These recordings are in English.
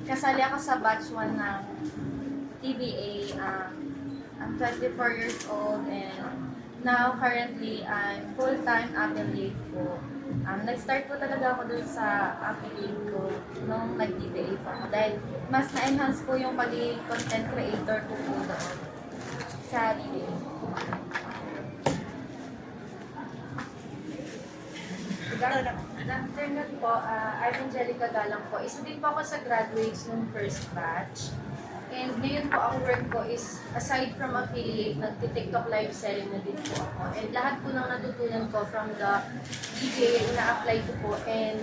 kasali ako sa batch 1 ng TBA. I'm 24 years old and now currently I'm full-time affiliate po. Nag-start po talaga ako dun sa affiliate ko nung nag-TBA po ako dahil mas na-enhance po yung pagiging content creator ko po doon sa TBA. After nun po, I'm Angelica Galang po. Isa din po ako sa graduates nung first batch. And ngayon po, ang work ko is, aside from affiliate, nagti-TikTok live selling na din po ako. And lahat po ng natutunan ko from the DJA na-apply ko po and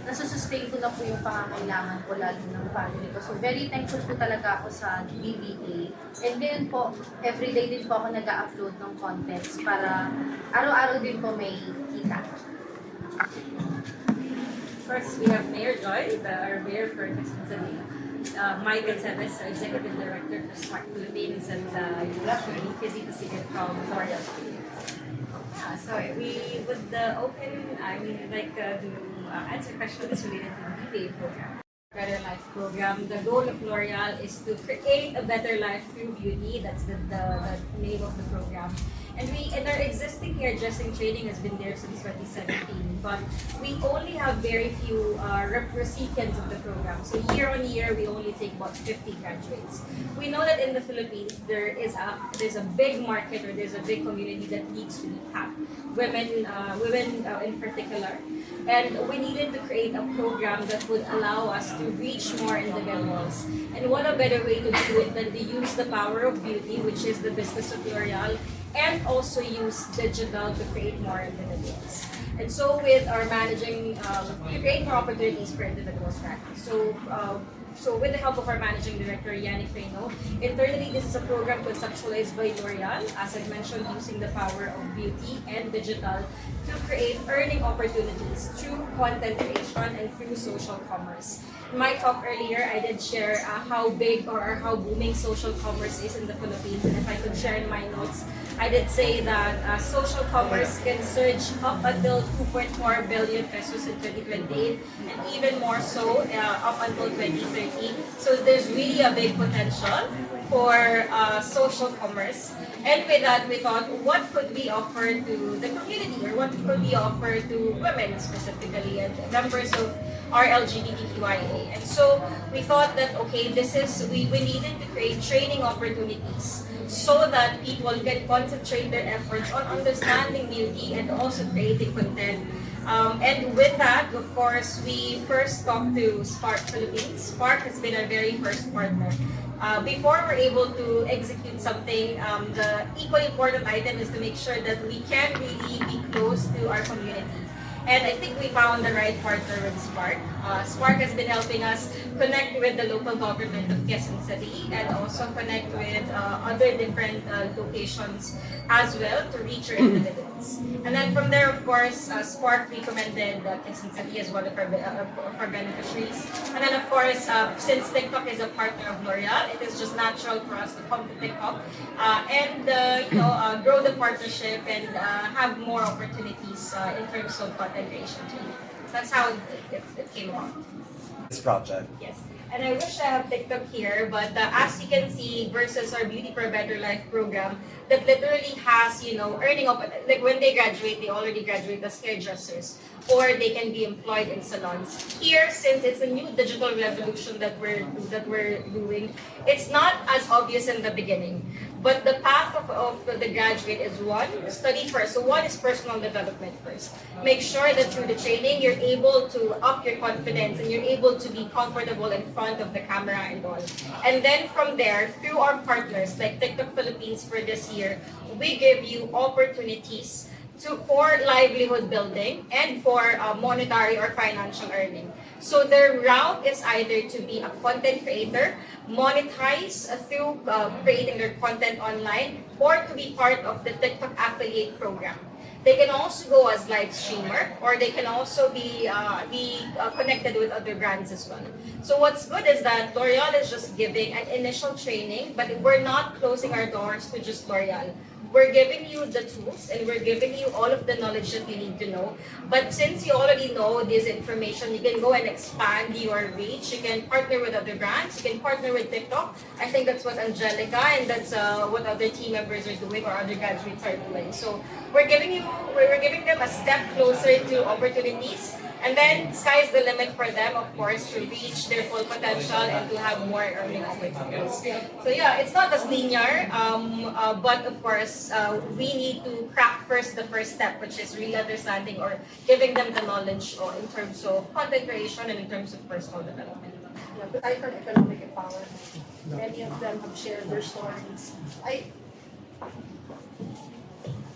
nasusustain ko na po yung pangangailangan ko lalo ng family ko. So very thankful po talaga ako sa DBA. And ngayon po, everyday din po ako nag-upload ng contents para araw-araw din po may kita. First, we have Mayor Joy, our mayor for Quezon City. Mike Gonzalez, our executive director for Smart Philippines, and really busy to see it from L'Oreal. Yeah, so we would we'd like to answer questions related to the DBA program. Better Life program. The goal of L'Oreal is to create a better life through beauty. That's the name of the program. And our existing hairdressing training has been there since 2017, but we only have very few recipients of the program. So year on year, we only take about 50 graduates. We know that in the Philippines, there's a big market, or there's a big community that needs to be tapped. Women in particular. And we needed to create a program that would allow us to reach more individuals. And what a better way to do it than to use the power of beauty, which is the business of L'Oreal, and also use digital to create more individuals. And so with our managing, to create more opportunities for individuals practice. So with the help of our managing director, Yannick Reyno, internally this is a program conceptualized by L'Oreal, as I mentioned, using the power of beauty and digital to create earning opportunities through content creation and through social commerce. In my talk earlier, I did share how big or how booming social commerce is in the Philippines, and if I could share in my notes, I did say that social commerce can surge up until 2.4 billion pesos in 2028, and even more so up until 2030. So there's really a big potential for social commerce. And with that, we thought, what could we offer to the community, or what could we offer to women specifically and members of our LGBTQIA? And so we thought that, okay, we needed to create training opportunities so that people can concentrate their efforts on understanding beauty and also creating content. And with that, of course, we first talked to Spark Philippines. Spark has been our very first partner. Before we're able to execute something, the equally important item is to make sure that we can really be close to our community. And I think we found the right partner with Spark. Spark has been helping us connect with the local government of Quezon City and also connect with other different locations as well to reach our individuals. And then from there, of course, Spark recommended Quezon City as one of our beneficiaries. And then, of course, since TikTok is a partner of L'Oreal, it is just natural for us to come to TikTok and grow the partnership and have more opportunities in terms of content creation. That's how it came about. This project. Yes. And I wish I have TikTok here, but as you can see, versus our Beauty for a Better Life program, that literally has, earning like when they graduate, they already graduate as hairdressers, or they can be employed in salons. Here, since it's a new digital revolution that we're doing, it's not as obvious in the beginning. But the path of the graduate is one, study first. So one is personal development first. Make sure that through the training, you're able to up your confidence and you're able to be comfortable in front of the camera and all. And then from there, through our partners like TikTok Philippines for this year, we give you opportunities for livelihood building and for monetary or financial earning. So their route is either to be a content creator, monetize through creating their content online, or to be part of the TikTok affiliate program. They can also go as live streamer, or they can also be connected with other brands as well. So what's good is that L'Oreal is just giving an initial training, but we're not closing our doors to just L'Oreal. we're giving you the tools and we're giving you all of the knowledge that you need to know. But since you already know this information, you can go and expand your reach. You can partner with other brands. You can partner with TikTok. I think that's what Angelica and that's what other team members are doing or other graduates are doing. So we're giving them a step closer to opportunities. And then sky's the limit for them, of course, to reach their full potential and to have more earning opportunities. So yeah, it's not as linear, but of course, we need to crack first the first step, which is really understanding or giving them the knowledge in terms of content creation and in terms of personal development. Yeah, but I heard economic empowerment. Many of them have shared their stories. I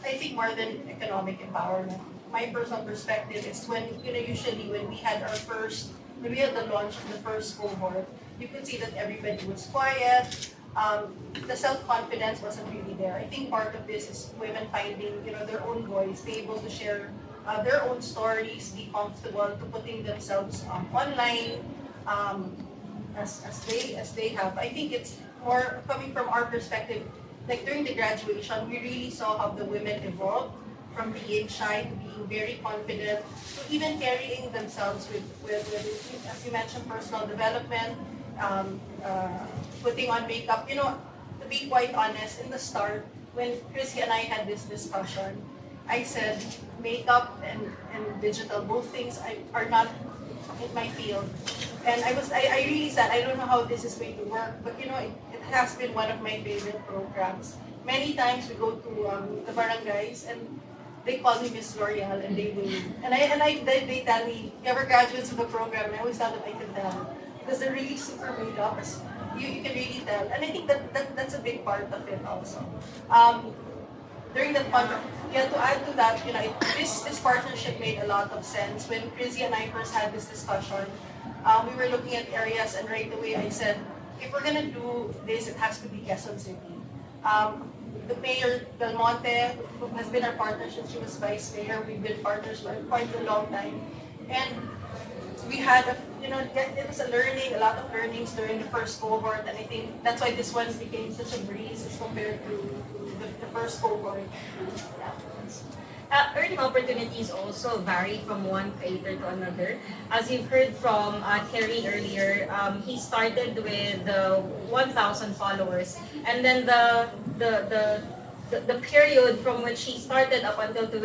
think more than economic empowerment, my personal perspective is when, usually when we had the launch of the first cohort, you could see that everybody was quiet. The self-confidence wasn't really there. I think part of this is women finding, their own voice, be able to share their own stories, be comfortable to putting themselves online as they have. I think it's more coming from our perspective. Like during the graduation, we really saw how the women evolved from being shy to being very confident, to even carrying themselves with as you mentioned, personal development, putting on makeup. To be quite honest, in the start, when Chrissy and I had this discussion, I said makeup and digital, both things are not in my field. And I really said, I don't know how this is going to work, but it has been one of my favorite programs. Many times we go to the barangays and they call me Miss L'Oreal and they will, they tell me, you ever graduates of the program? And I always thought that I could tell because they're really super made up. You can really tell, and I think that's a big part of it also. During that contract, yeah, to add to that, this partnership made a lot of sense. When Chrissy and I first had this discussion, we were looking at areas, and right away I said, if we're gonna do this, it has to be Quezon City. The mayor, Del Monte, who has been our partnership, she was vice mayor. We've been partners for quite a long time, and we had it was a lot of learnings during the first cohort, and I think that's why this one became such a breeze as compared to the first cohort. Earning opportunities also vary from one creator to another. As you've heard from Terry earlier, he started with 1,000 followers, and then the period from which he started up until to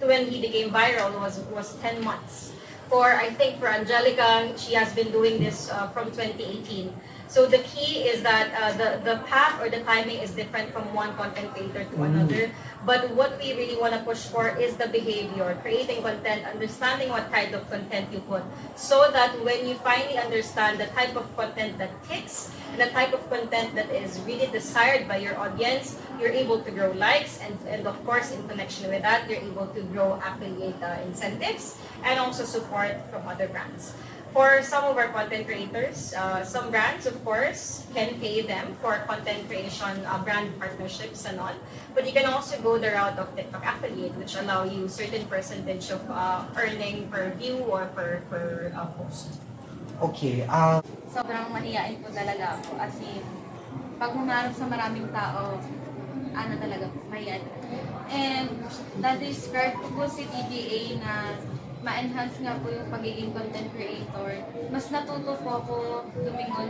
when he became viral was 10 months. I think for Angelica, she has been doing this from 2018. So the key is that the path or the timing is different from one content creator to another. But what we really want to push for is the behavior, creating content, understanding what kind of content you put, so that when you finally understand the type of content that ticks and the type of content that is really desired by your audience, you're able to grow likes, and of course, in connection with that, you're able to grow affiliate incentives and also support from other brands. For some of our content creators, some brands, of course, can pay them for content creation, brand partnerships and all. But you can also go the route of TikTok affiliate, which allow you certain percentage of earning per view or per post. Okay. Sobrang mahihain po talaga ako. As in, pag humarap sa maraming tao, talaga, mahihain. And na-describe ko po si TBA na ma-enhance nga po yung pagiging content creator. Mas natuto po ako lumingon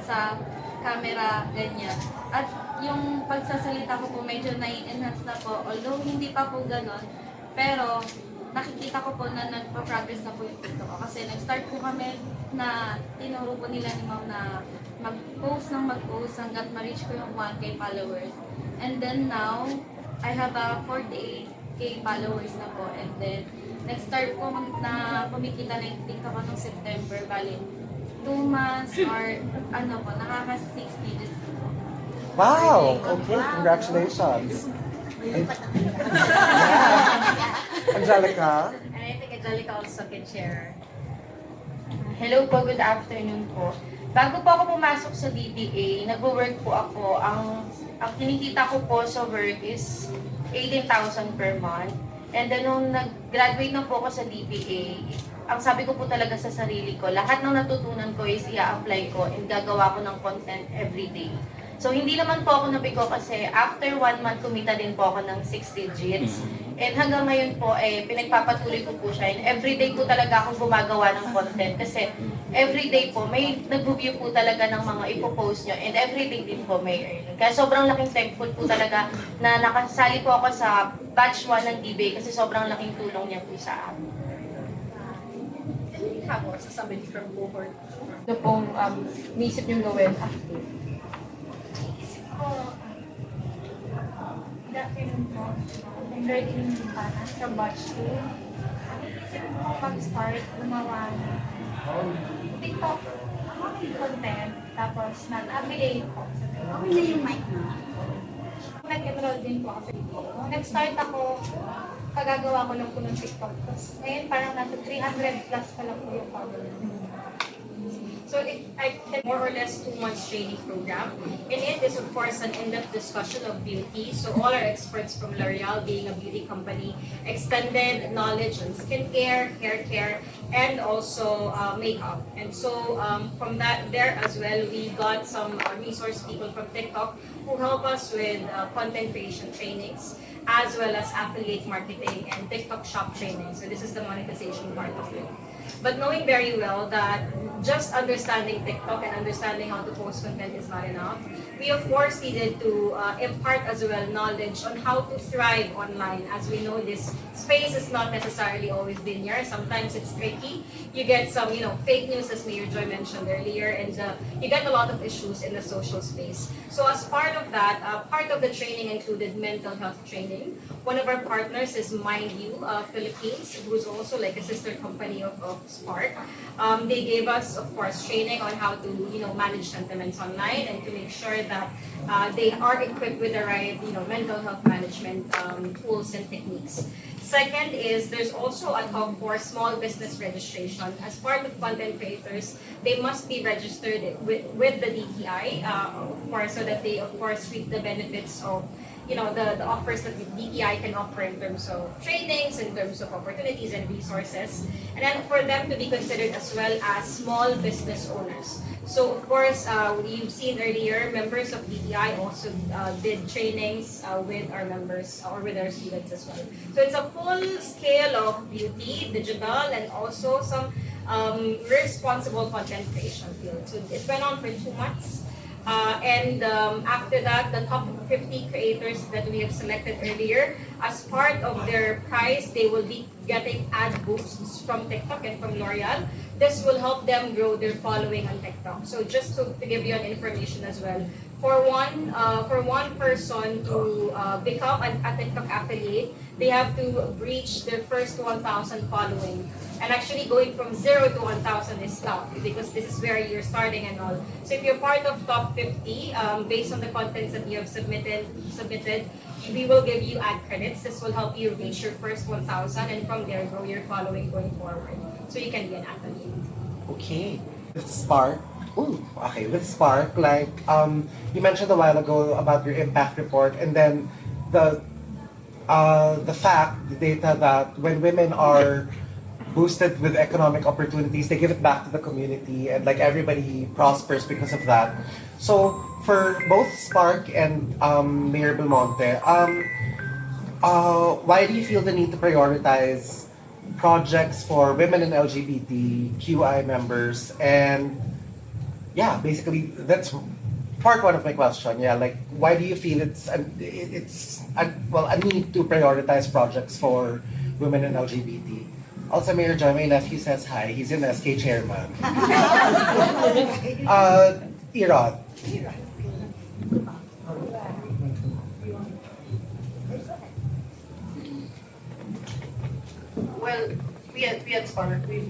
sa camera, ganyan. At yung pagsasalita ko po medyo na-enhance na po. Although hindi pa po ganon, pero nakikita ko po na nagpa-progress na po yung TikTok ko. Kasi nag-start po kami na tinuro po nila ni Ma'am na mag-post hanggat ma-reach ko yung 1K followers. And then now, I have a 48K followers na po. And then, nag-start po na kumikita na yung TikTok ko noong September. Bali, 2 months or nakaka-6 digits po. Wow! Okay, congratulations. Yeah. Angelica? And I think Angelica also can share. Hello po, good afternoon po. Bago po ako pumasok sa DBA, nag-work po ako. Ang kinikita ko po sa work is 18,000 per month. And then nung nag-graduate na po ako sa DBA, ang sabi ko po talaga sa sarili ko, lahat ng natutunan ko is i-apply ko and gagawa ko ng content every day. So hindi naman po ako nabigo kasi after 1 month kumita din po ako ng 6 digits. And hanggang ngayon po pinagpapatuloy ko po siya. And everyday po talaga akong gumagawa ng content kasi everyday po may nag-view po talaga ng mga ipopost nyo. And everyday din po may earn. Kaya sobrang laking thankful po talaga na nakasali po ako sa batch 1 ng DBA kasi sobrang laking tulong niya po sa amin. Ako sa somebody from cohort. Ito pong naisip niyong gawin. Good afternoon po. I'm Geraldine Quintana from Batch 2. Isip ko mag-start gumawa ng TikTok content, tapos nag-affiliate po. Okay na yung mic na. Nag-enroll din po ako sa TikTok. Nag-start ako, kagagawa ko lang po ng TikTok. Tapos ngayon parang nasa 300 plus pa lang po yung followers. So I did more or less 2 months training program. In it is of course an in-depth discussion of beauty. So all our experts from L'Oreal, being a beauty company, extended knowledge on skincare, hair care, and also makeup. And so from there as well, we got some resource people from TikTok who help us with content creation trainings, as well as affiliate marketing and TikTok shop training. So this is the monetization part of it. But knowing very well that just understanding TikTok and understanding how to post content is not enough, we of course needed to impart as well knowledge on how to thrive online. As we know, this space is not necessarily always linear. Sometimes it's tricky. You get some, fake news, as Mayor Joy mentioned earlier, and you get a lot of issues in the social space. So as part of that, part of the training included mental health training. One of our partners is Mind You Philippines, who's also like a sister company of Spark. They gave us, of course, training on how to, manage sentiments online and to make sure that they are equipped with the right, mental health management tools and techniques. Second is there's also a hub for small business registration. As part of content creators, they must be registered with the DTI, of course, so that they, of course, reap the benefits of the offers that the DTI can offer in terms of trainings, in terms of opportunities and resources, and then for them to be considered as well as small business owners. So of course, you've seen earlier, members of DTI also did trainings with our members or with our students as well. So it's a full scale of beauty, digital, and also some responsible content creation field. So it went on for 2 months. And after that, the top 50 creators that we have selected earlier, as part of their prize, they will be getting ad boosts from TikTok and from L'Oreal. This will help them grow their following on TikTok. So just to give you an information as well, for one person to become a TikTok affiliate, they have to reach their first 1,000 following. And actually going from 0 to 1,000 is tough because this is where you're starting and all. So if you're part of top 50, based on the contents that you have submitted, we will give you ad credits. This will help you reach your first 1,000 and from there grow your following going forward. So you can be an affiliate. Okay. With Spark, with Spark, like you mentioned a while ago about your impact report, and then the data that when women are boosted with economic opportunities, they give it back to the community, and like everybody prospers because of that. So for both Spark and Mayor Belmonte, why do you feel the need to prioritize projects for women and LGBTQI members? And yeah, basically that's part one of my question. Yeah, like why do you feel it's a need to prioritize projects for women and LGBT? Also, Mayor Joy, my nephew says hi. He's an SK chairman. Irod. Well, we at Spark, we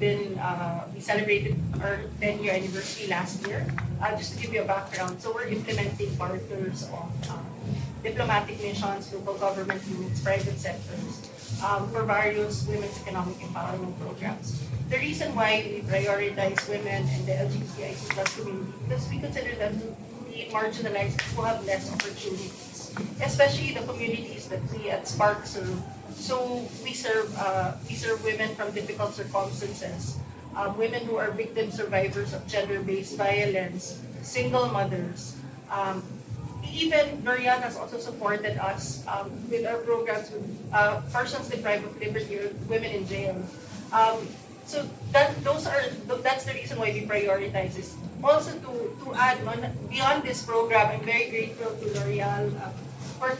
celebrated our 10-year anniversary last year. Just to give you a background, so we're implementing partners of diplomatic missions, local government units, private sectors, for various women's economic empowerment programs. The reason why we prioritize women and the LGBTIQ+ community because we consider them the marginalized who have less opportunities, especially the communities that we at Spark serve. So we serve women from difficult circumstances, women who are victim survivors of gender-based violence, single mothers, even L'Oreal has also supported us with our programs with persons deprived of liberty or women in jail. So that's the reason why we prioritize this. Also to add on, beyond this program, I'm very grateful to L'Oreal for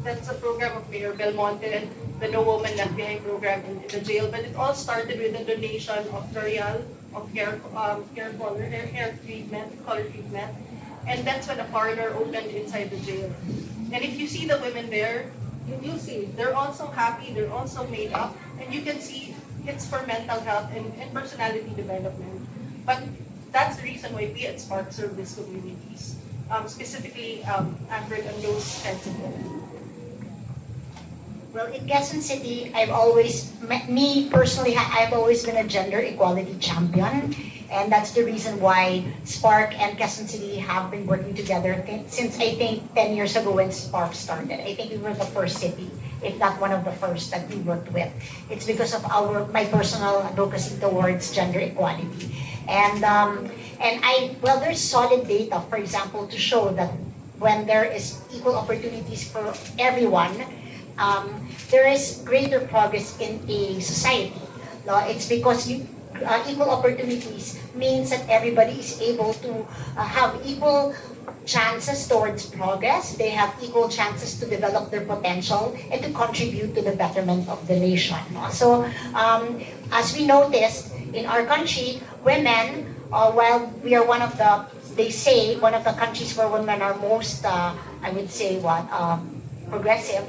that's a program of Mayor Belmonte and the No Woman Left Behind program in the jail. But it all started with a donation of L'Oreal of hair treatment, color treatment. And that's when a parlor opened inside the jail. And if you see the women there, you'll see they're also happy, they're also made up, and you can see it's for mental health and personality development. But that's the reason why we at Spark serve these communities, specifically anchored on those kinds of women. Well, in Quezon City, I've always been a gender equality champion. And that's the reason why Spark and Quezon City have been working together since I think 10 years ago when Spark started. I think we were the first city, if not one of the first that we worked with. It's because of my personal advocacy towards gender equality. There's solid data, for example, to show that when there is equal opportunities for everyone, there is greater progress in a society. It's because equal opportunities means that everybody is able to have equal chances towards progress. They have equal chances to develop their potential and to contribute to the betterment of the nation. So, as we noticed in our country, women, while we are one of the countries where women are most, progressive,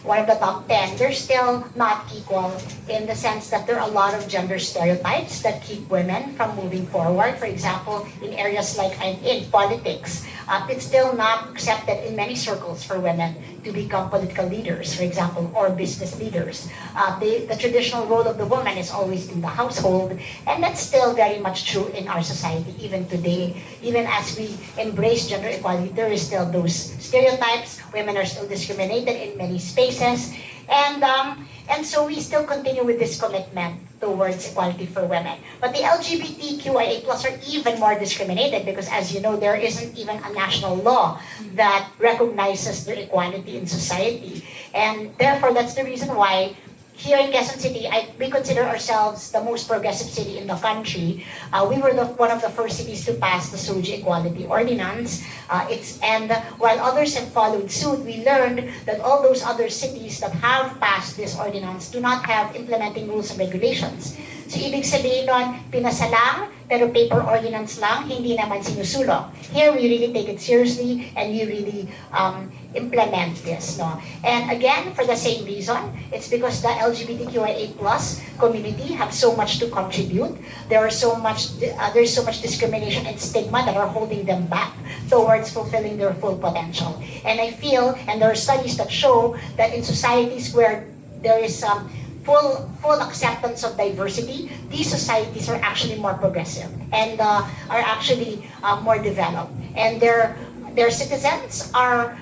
one of the top 10, they're still not equal in the sense that there are a lot of gender stereotypes that keep women from moving forward. For example, in areas like in politics, it's still not accepted in many circles for women to become political leaders, for example, or business leaders. The traditional role of the woman is always in the household, and that's still very much true in our society even today. Even as we embrace gender equality, there is still those stereotypes. Women are still discriminated in many spaces, and so we still continue with this commitment towards equality for women. But the LGBTQIA+ are even more discriminated because, as you know, there isn't even a national law that recognizes their equality in society. And therefore, that's the reason why here in Quezon City, we consider ourselves the most progressive city in the country. We were one of the first cities to pass the SOGI Equality Ordinance. And while others have followed suit, we learned that all those other cities that have passed this ordinance do not have implementing rules and regulations. So ibig sabihin nun, pinasa lang, pero paper ordinance lang, hindi naman sinusulong. Here, we really take it seriously and we really implement this. And again, for the same reason, it's because the LGBTQIA+ community have so much to contribute. There's so much discrimination and stigma that are holding them back towards fulfilling their full potential. And I feel, and there are studies that show that in societies where there is full acceptance of diversity, these societies are actually more progressive and are actually more developed. And their citizens are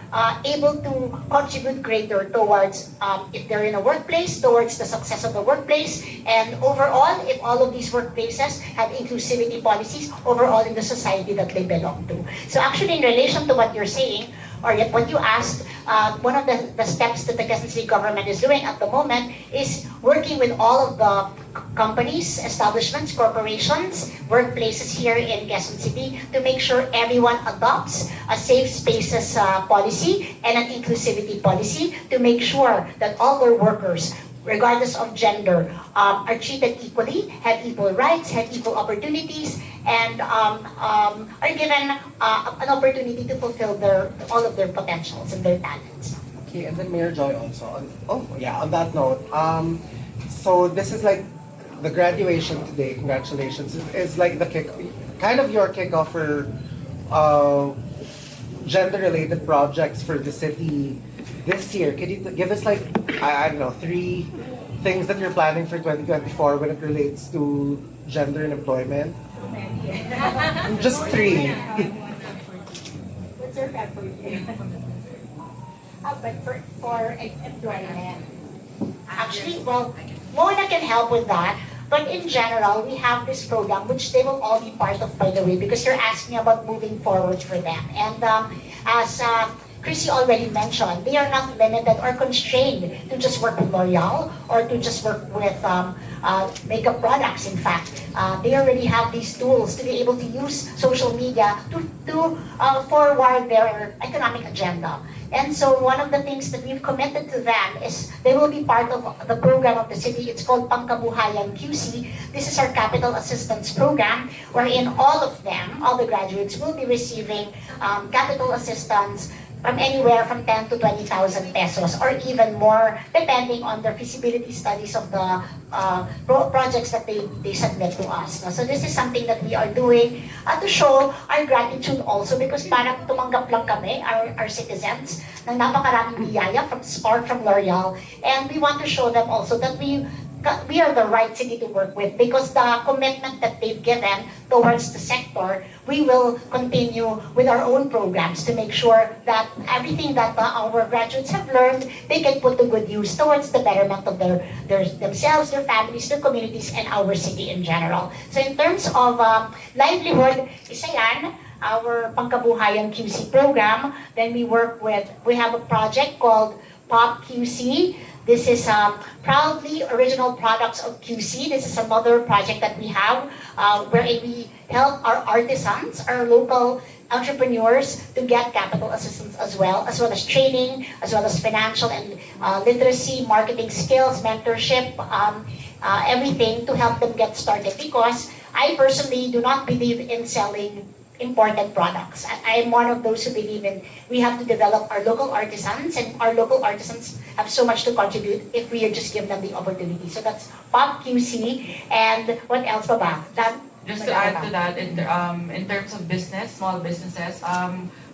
able to contribute greater towards, if they're in a workplace, towards the success of the workplace. And overall, if all of these workplaces have inclusivity policies, overall in the society that they belong to. So actually, in relation to what you're saying, or yet what you asked, one of the steps that the Quezon City government is doing at the moment is working with all of the companies, establishments, corporations, workplaces here in Quezon City to make sure everyone adopts a safe spaces policy and an inclusivity policy to make sure that all their workers, regardless of gender, are treated equally, have equal rights, have equal opportunities, and are given an opportunity to fulfill all of their potentials and their talents. Okay, and then Mayor Joy also. On that note, so this is like the graduation today. Congratulations! It's like the your kickoff for gender-related projects for the city this year. Could you give us like I don't know 3 things that you're planning for 2024 when it relates to gender and employment? Just 3. What's your favorite? But for employment. Actually, well, Mona can help with that. But in general, we have this program, which they will all be part of, by the way, because you're asking about moving forward for them. And as Chrissy already mentioned, they are not limited or constrained to just work with L'Oreal or to just work with makeup products. In fact, they already have these tools to be able to use social media to forward their economic agenda. And so one of the things that we've committed to them is they will be part of the program of the city. It's called Pangkabuhayan QC. This is our capital assistance program, wherein all of them, all the graduates, will be receiving capital assistance from anywhere from 10 to 20,000 pesos or even more, depending on the feasibility studies of the projects that they submit to us. So this is something that we are doing to show our gratitude also, because parang tumanggap lang kami, our citizens, ng napakaraming biyaya from Spark, from L'Oreal, and we want to show them also that we are the right city to work with, because the commitment that they've given towards the sector, we will continue with our own programs to make sure that everything that our graduates have learned, they can put to good use towards the betterment of themselves, their families, their communities, and our city in general. So in terms of livelihood, isa yan, our Pangkabuhayan QC program. Then we have a project called Pop QC. This is proudly original products of QC. This is another project that we have where we help our artisans, our local entrepreneurs to get capital assistance as well as training, as well as financial and literacy, marketing skills, mentorship, everything to help them get started. Because I personally do not believe in selling imported products. I am one of those who believe in we have to develop our local artisans, and our local artisans have so much to contribute if we just give them the opportunity. So that's Pop QC, and what else ba ba? Just to add to that, in terms of business, small businesses,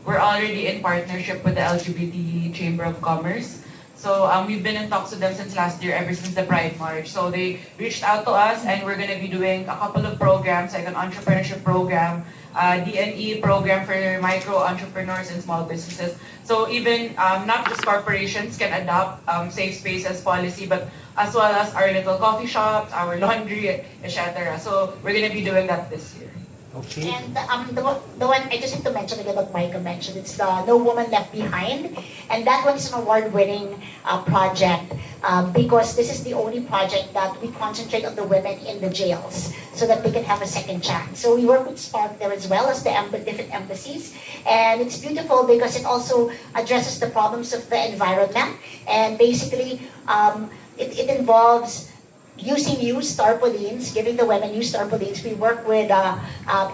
we're already in partnership with the LGBT Chamber of Commerce. So we've been in talks with them since last year, ever since the Pride March. So they reached out to us, and we're going to be doing a couple of programs, like an entrepreneurship program, DNE program for micro entrepreneurs and small businesses. So even not just corporations can adopt safe spaces policy, but as well as our little coffee shops, our laundry, etc. So we're going to be doing that this year. Okay. And the one I just have to mention again what Micah mentioned, it's the No Woman Left Behind. And that one is an award-winning project because this is the only project that we concentrate on the women in the jails so that they can have a second chance. So we work with Spark there as well as the different embassies. And it's beautiful because it also addresses the problems of the environment. And basically, it involves using used tarpaulins, giving the women used tarpaulins. We work with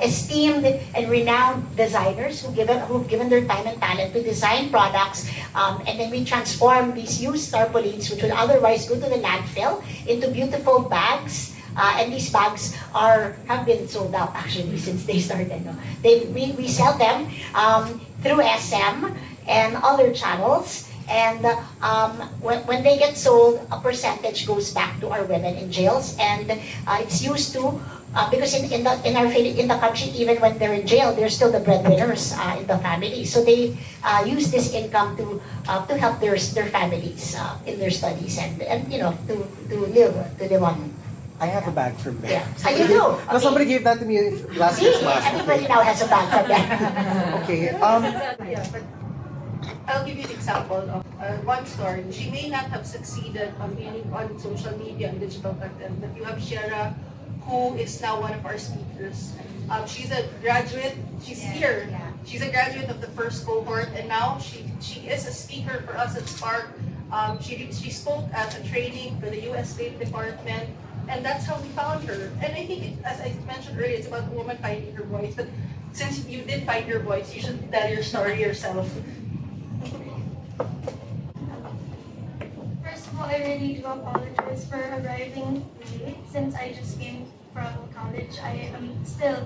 esteemed and renowned designers who've given their time and talent to design products, and then we transform these used tarpaulins, which would otherwise go to the landfill, into beautiful bags. And these bags have been sold out actually since they started. No? We sell them through SM and other channels. And when they get sold, a percentage goes back to our women in jails, and it's used to because in the country, even when they're in jail, they're still the breadwinners in the family. So they use this income to help their families in their studies and to live on. I have a bag from there. Yeah. You do? No, Okay. somebody gave that to me last See, Christmas. everybody now has a bag from there. Okay. Yeah, but I'll give you an example of one story. She may not have succeeded on being on social media and digital content, but you have Shera, who is now one of our speakers. She's a graduate. She's here. Yeah. She's a graduate of the first cohort, and now she is a speaker for us at Spark. She spoke at a training for the U.S. State Department, and that's how we found her. And I think, as I mentioned earlier, it's about a woman finding her voice. But since you did find your voice, you should tell your story yourself. First of all, I really do apologize for arriving late since I just came from college. I am still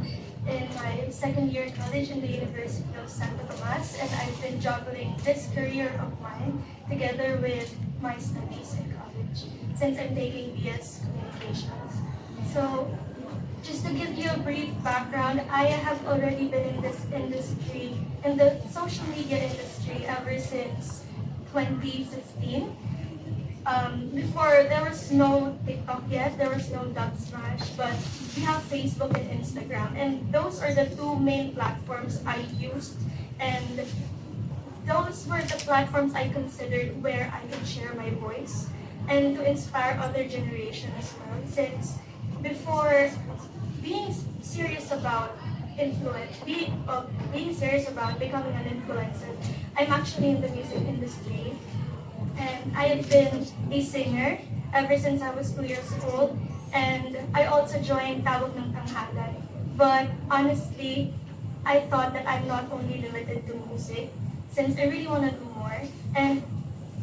in my second year of college in the University of Santa Tomas, and I've been juggling this career of mine together with my studies in college since I'm taking BS Communications. So, just to give you a brief background, I have already been in this industry, in the social media industry, ever since 2015. before there was no TikTok yet, there was no Dub Smash, but we have Facebook and Instagram, and those are the two main platforms I used, and those were the platforms I considered where I could share my voice and to inspire other generations as well. Since before being serious about being serious about becoming an influencer, I'm actually in the music industry, and I had been a singer ever since I was 2 years old, and I also joined Tawag ng Tanghalan. But honestly, I thought that I'm not only limited to music, since I really want to do more. And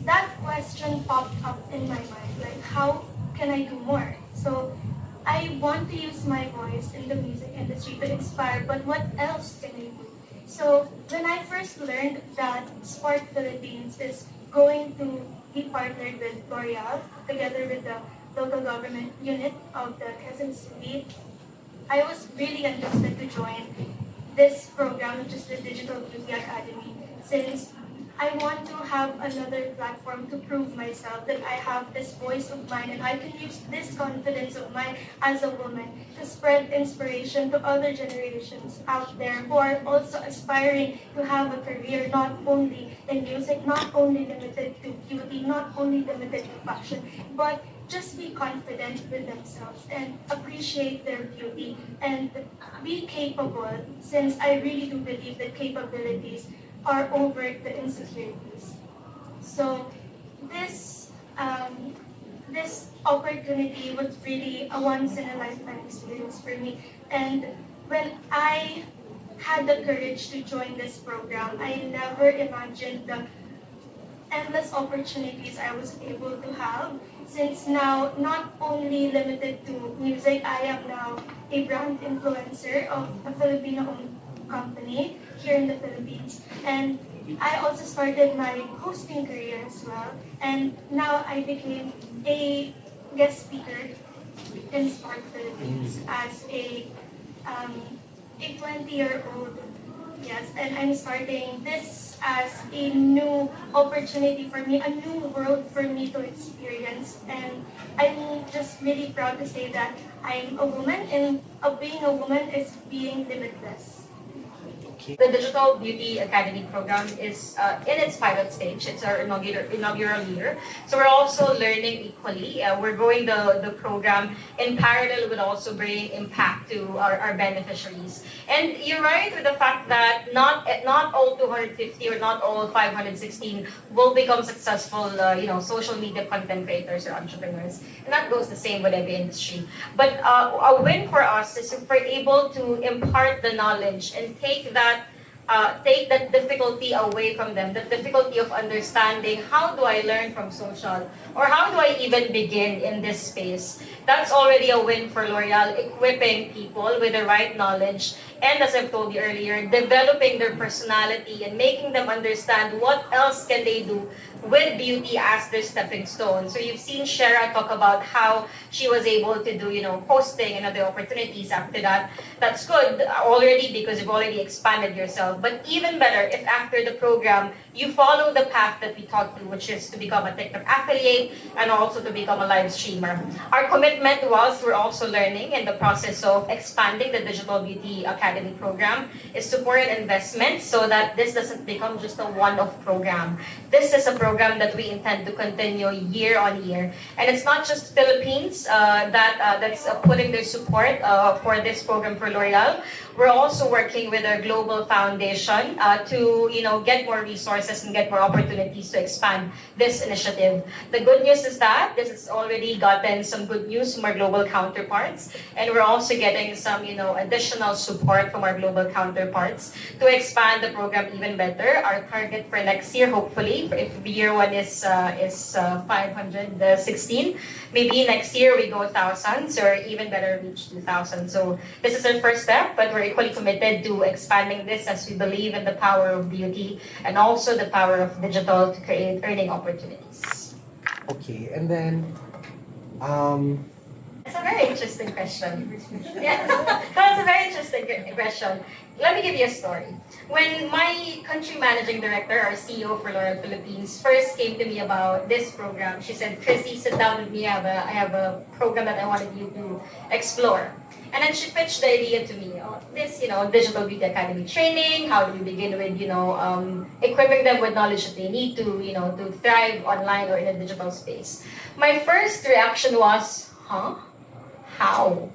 that question popped up in my mind, like how can I do more? So I want to use my voice in the music industry to inspire, but what else can I do? So when I first learned that Spark Philippines is going to be partnered with L'Oreal, together with the local government unit of the Quezon City, I was really interested to join this program, which is the Digital Beauty Academy, since I want to have another platform to prove myself that I have this voice of mine and I can use this confidence of mine as a woman to spread inspiration to other generations out there who are also aspiring to have a career not only in music, not only limited to beauty, not only limited to fashion, but just be confident with themselves and appreciate their beauty and be capable, since I really do believe that capabilities are over the insecurities. So this opportunity was really a once in a lifetime experience for me. And when I had the courage to join this program, I never imagined the endless opportunities I was able to have, since now not only limited to music, I am now a brand influencer of a Filipino-owned company here in the Philippines. And I also started my hosting career as well. And now I became a guest speaker in Spark Philippines as a 20-year-old. Yes, and I'm starting this as a new opportunity for me, a new world for me to experience. And I'm just really proud to say that I'm a woman, and being a woman is being limitless. The Digital Beauty Academy program is in its pilot stage. It's our inaugural year. So we're also learning equally. We're growing the program in parallel with also bringing impact to our beneficiaries. And you're right with the fact that not all 250 or not all 516 will become successful social media content creators or entrepreneurs. And that goes the same with every industry. But a win for us is if we're able to impart the knowledge and take that difficulty away from them, the difficulty of understanding how do I learn from social or how do I even begin in this space. That's already a win for L'Oreal, equipping people with the right knowledge and, as I've told you earlier, developing their personality and making them understand what else can they do with beauty as their stepping stone. So you've seen Shera talk about how she was able to do, posting and other opportunities after that. That's good already because you've already expanded yourself. But even better if after the program, you follow the path that we taught you, which is to become a TikTok affiliate and also to become a live streamer. Our commitment whilst we're also learning in the process of expanding the Digital Beauty Academy program is support and investment so that this doesn't become just a one-off program. This is a program that we intend to continue year on year. And it's not just Philippines that's putting their support for this program for L'Oreal. We're also working with our global foundation to get more resources and get more opportunities to expand this initiative. The good news is that this has already gotten some good news from our global counterparts, and we're also getting some additional support from our global counterparts to expand the program even better. Our target for next year, hopefully, if year one is 516, maybe next year we go thousands or even better reach 2,000. So this is our first step, but we're equally committed to expanding this as we believe in the power of beauty and also the power of digital to create earning opportunities. Okay, and then It's a very interesting question. Yeah, that's a very interesting question. Let me give you a story. When my country managing director, our CEO for L'Oreal Philippines, first came to me about this program, she said, "Chrissy, sit down with me. I have a program that I wanted you to explore." And then she pitched the idea to me. This, Digital Beauty Academy training. How do we begin with, equipping them with knowledge that they need to, to thrive online or in a digital space. My first reaction was, huh? How?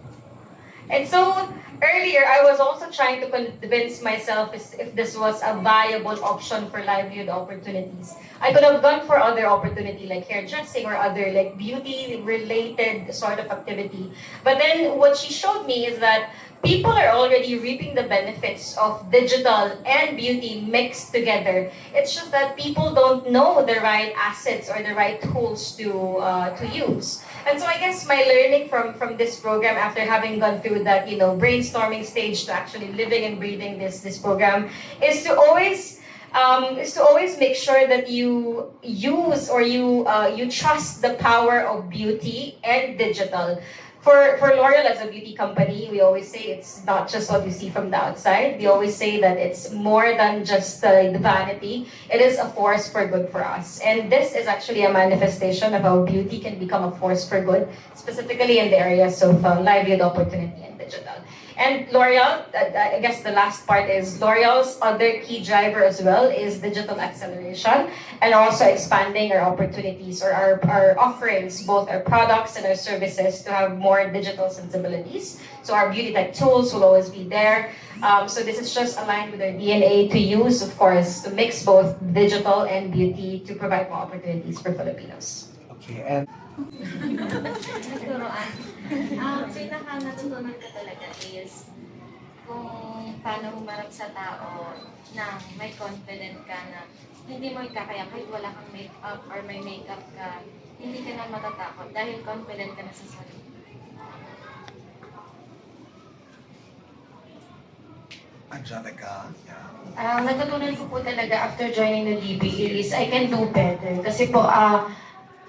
And so earlier, I was also trying to convince myself if this was a viable option for livelihood opportunities. I could have gone for other opportunity like hairdressing or other like beauty-related sort of activity. But then what she showed me is that people are already reaping the benefits of digital and beauty mixed together. It's just that people don't know the right assets or the right tools to use. And so I guess my learning from this program after having gone through that, brainstorming stage to actually living and breathing this program is to always make sure that you use or you trust the power of beauty and digital. For L'Oreal as a beauty company, we always say it's not just what you see from the outside. We always say that it's more than just the vanity. It is a force for good for us. And this is actually a manifestation of how beauty can become a force for good, specifically in the areas of livelihood opportunity and digital. And L'Oreal, I guess the last part is L'Oreal's other key driver as well is digital acceleration and also expanding our opportunities or our offerings, both our products and our services to have more digital sensibilities. So our beauty tech tools will always be there. So this is just aligned with our DNA to use, of course, to mix both digital and beauty to provide more opportunities for Filipinos. Okay, and Naturoan. Pinaka natutunan ko talaga is kung paano humarap sa tao na may confident ka na hindi mo ikakaya kahit wala kang make-up or may make-up ka, hindi ka na matatakot dahil confident ka na sa sarili. Angelica, yeah. Natutunan ko po talaga after joining the DBE is I can do better. Kasi po,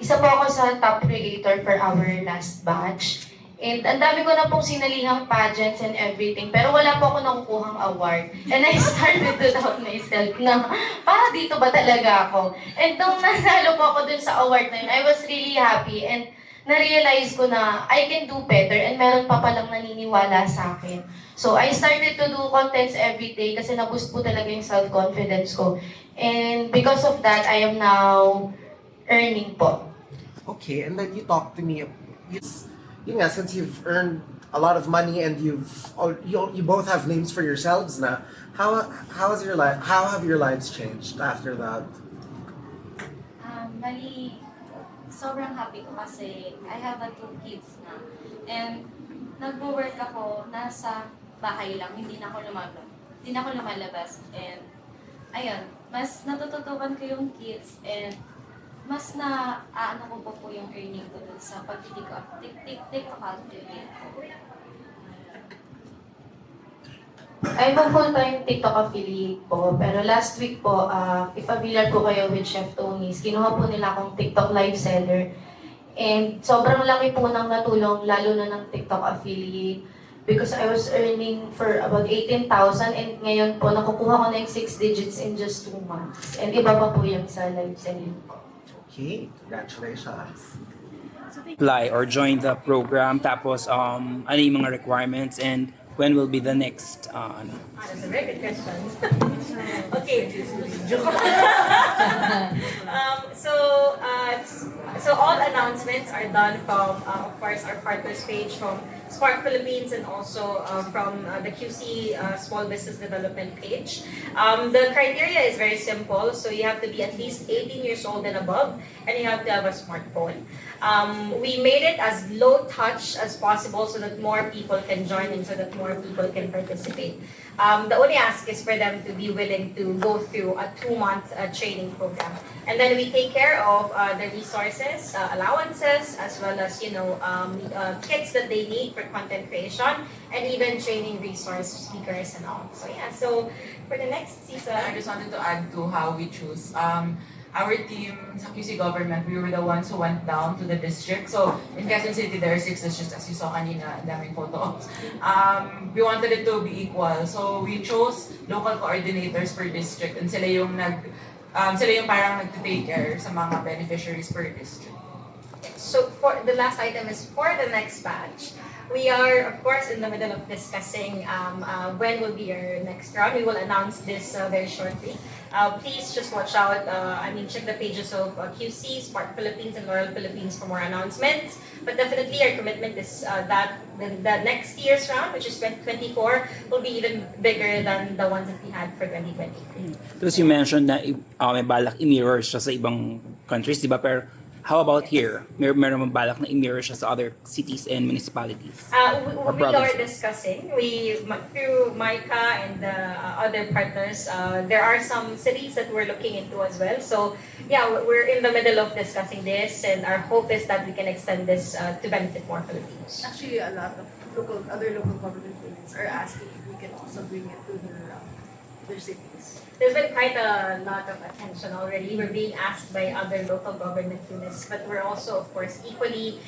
isa po ako sa top creator for our last batch. And ang dami ko na pong sinalihang pageants and everything, pero wala po ako nakukuhang award. And I started to doubt myself na, para dito ba talaga ako? And nung nanalo po ako dun sa award na yun, I was really happy and na-realize ko na I can do better and meron pa palang naniniwala sa akin. So I started to do contents every day kasi na-boost po talaga yung self-confidence ko. And because of that, I am now earning po. Okay, and then you talk to me. Since you've earned a lot of money and you both have names for yourselves na, how have your lives changed after that? Bali, sobrang happy ko kasi I have 2 kids na. And nagwo-work ako, nasa bahay lang, hindi na ako lumalabas. And ayun, mas natututukan ko yung kids and mas na ko po yung earning ko dun sa pag-TikTok activity ko. I'm a full-time TikTok affiliate po, pero last week po, if familiar po kayo with Chef Tony's, kinuha po nila akong TikTok live seller. And sobrang laki po ng natulong, lalo na ng TikTok affiliate. Because I was earning for about 18,000 and ngayon po, nakukuha ko na yung 6 digits in just 2 months. And iba pa po yung sa live selling ko. Okay, congratulations. Apply or join the program, tapos ano yung mga requirements and when will be the next That's a very good question. Okay. So all announcements are done from, of course, our partners page from Spark Philippines and also from the QC Small Business Development page. The criteria is very simple. So you have to be at least 18 years old and above, and you have to have a smartphone. We made it as low touch as possible so that more people can join and so that more people can participate. The only ask is for them to be willing to go through a 2-month training program. And then we take care of the resources, allowances, as well as, kits that they need for content creation, and even training resource speakers and all. So yeah, so for the next season, I just wanted to add to how we choose. our team sa QC government, we were the ones who went down to the district. So in Quezon City, there are 6 districts, as you saw kanina, ang daming photos. We wanted it to be equal. So we chose local coordinators per district, and sila yung parang nag-take care sa mga beneficiaries per district. So for the last item is for the next batch. We are, of course, in the middle of discussing when will be our next round. We will announce this very shortly. Please just watch out. Check the pages of QC, Spark Philippines, and Loyal Philippines for more announcements. But definitely, our commitment is that the next year's round, which is 2024, will be even bigger than the ones that we had for 2023. Tapos you mentioned na may balak i-mirror siya sa ibang countries, di ba? Pero how about here? Meron mong balak na i-mirror siya sa other cities and municipalities? We are discussing. Through MICA and other partners, there are some cities that we're looking into as well. So yeah, we're in the middle of discussing this, and our hope is that we can extend this to benefit more Filipinos. Actually, a lot of other local government units are asking if we can also bring it to their cities. There's been quite a lot of attention already. We're being asked by other local government units, but we're also, of course, equally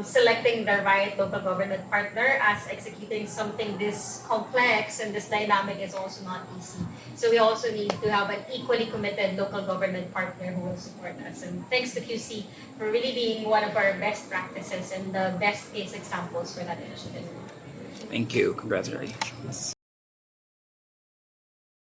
selecting the right local government partner, as executing something this complex and this dynamic is also not easy. So we also need to have an equally committed local government partner who will support us. And thanks to QC for really being one of our best practices and the best case examples for that initiative. Thank you. Congratulations.